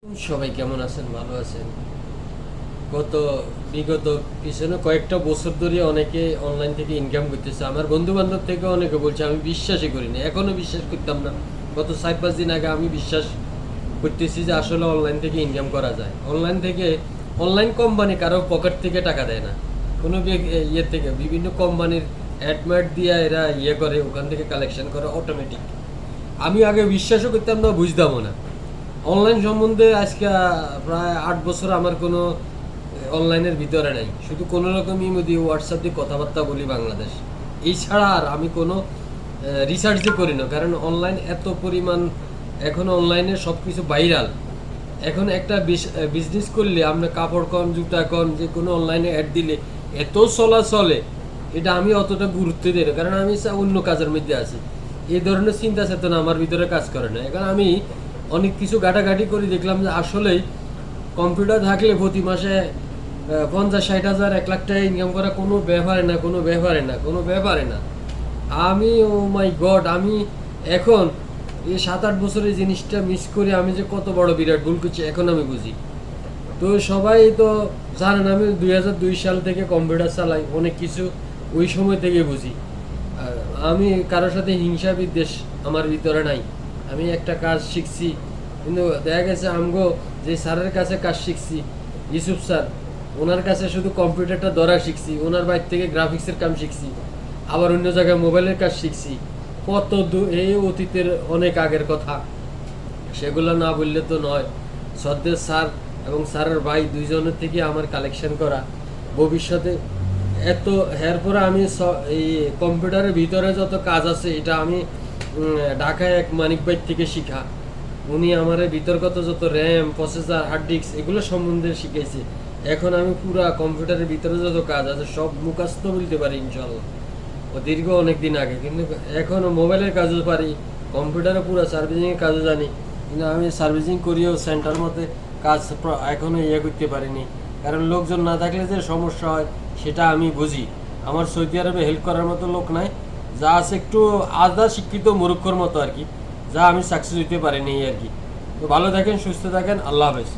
সবাই কেমন আছেন? ভালো আছেন? বিগত পিছনে কয়েকটা বছর ধরে অনেকে অনলাইন থেকে ইনকাম করতেছে। আমার বন্ধু বান্ধব থেকে অনেকে বলছে, আমি বিশ্বাসই করি না, এখনো বিশ্বাস করতাম না। গত 4-5 দিন আগে আমি বিশ্বাস করতেছি যে আসলে অনলাইন থেকে ইনকাম করা যায়। অনলাইন কোম্পানি কারো পকেট থেকে টাকা দেয় না, কোনো ইয়ে থেকে বিভিন্ন কোম্পানির অ্যাডমার্ট দিয়ে এরা করে, ওখান থেকে কালেকশন করে অটোমেটিক। আমি আগে বিশ্বাসও করতাম না, বুঝতামও না অনলাইন সম্বন্ধে। আজকে প্রায় 8 বছর আমার কোনো অনলাইনের ভিতরে নাই, শুধু কোনো রকম ইমো দিয়ে হোয়াটসঅ্যাপ দিয়ে কথাবার্তা বলি বাংলাদেশ। এই ছাড়া আর আমি কোনো রিসার্চই করি না, কারণ অনলাইন এত পরিমাণ এখন অনলাইনে সব কিছু ভাইরাল। এখন একটা বিজনেস করলে আপনি কাপড় কন, জুতা কন, যে কোনো অনলাইনে অ্যাড দিলে এত চলে, এটা আমি অতটা গুরুত্ব দিই না, কারণ আমি অন্য কাজের মধ্যে আছি। এই ধরনের চিন্তা চেতনা আমার ভিতরে কাজ করে না। এখন আমি অনেক কিছু ঘাটাঘাটি করে দেখলাম যে আসলেই কম্পিউটার থাকলে প্রতি মাসে 50-60 হাজার 1 লাখ টাকা ইনকাম করা কোনো ব্যাপারে না। আমি ও মাই গড, আমি এখন এই 7-8 বছরের জিনিসটা মিস করে আমি যে কত বড় বিরাট ভুল করছি এখন আমি বুঝি। তো সবাই তো জানেন আমি 2002 সাল থেকে কম্পিউটার চালাই, অনেক কিছু ওই সময় থেকে বুঝি। আমি কারোর সাথে হিংসা বিদ্বেষ আমার ভিতরে নাই। আমি একটা কাজ শিখছি, কিন্তু দেখা গেছে আমগো যে স্যারের কাছে কাজ শিখছি, ইউসুফ স্যার, ওনার কাছে শুধু কম্পিউটারটা ধরা শিখছি, ওনার বাইর থেকে গ্রাফিক্সের কাম শিখছি, আবার অন্য জায়গায় মোবাইলের কাজ শিখছি। এই অতীতের অনেক আগের কথা, সেগুলো না বললে তো নয়। সদ্যের স্যার এবং স্যারের ভাই দুইজনের থেকে আমার কালেকশন করা। ভবিষ্যতে এত এরপরে আমি এই কম্পিউটারের ভিতরে যত কাজ আছে এটা আমি ঢাকায় এক মানিক ভাই থেকে শিখা। উনি আমার বিতর্কত যত র্যাম, প্রসেসর, হার্ড ডিস্ক এগুলো সম্বন্ধে শিখেছে। এখন আমি পুরা কম্পিউটারের ভিতরে যত কাজ আছে সব মুখস্থ বলতে পারি ইনশাল্লাহ, ও দীর্ঘ অনেক দিন আগে। কিন্তু এখনও মোবাইলের কাজও পারি, কম্পিউটারে পুরো সার্ভিসিংয়ের কাজও জানি, কিন্তু আমি সার্ভিসিং করিও সেন্টার মতে কাজ এখনও করতে পারিনি, কারণ লোকজন না থাকলে যে সমস্যা হয় সেটা আমি বুঝি। আমার সৌদি আরবে হেল্প করার মতো লোক নাই, যা আছে একটু আধা শিক্ষিত মূর্খর মতো আর কি, যা আমি সাকসেস হইতে পারিনি আর কি। তো ভালো থাকেন, সুস্থ থাকেন, আল্লাহ হাফেজ।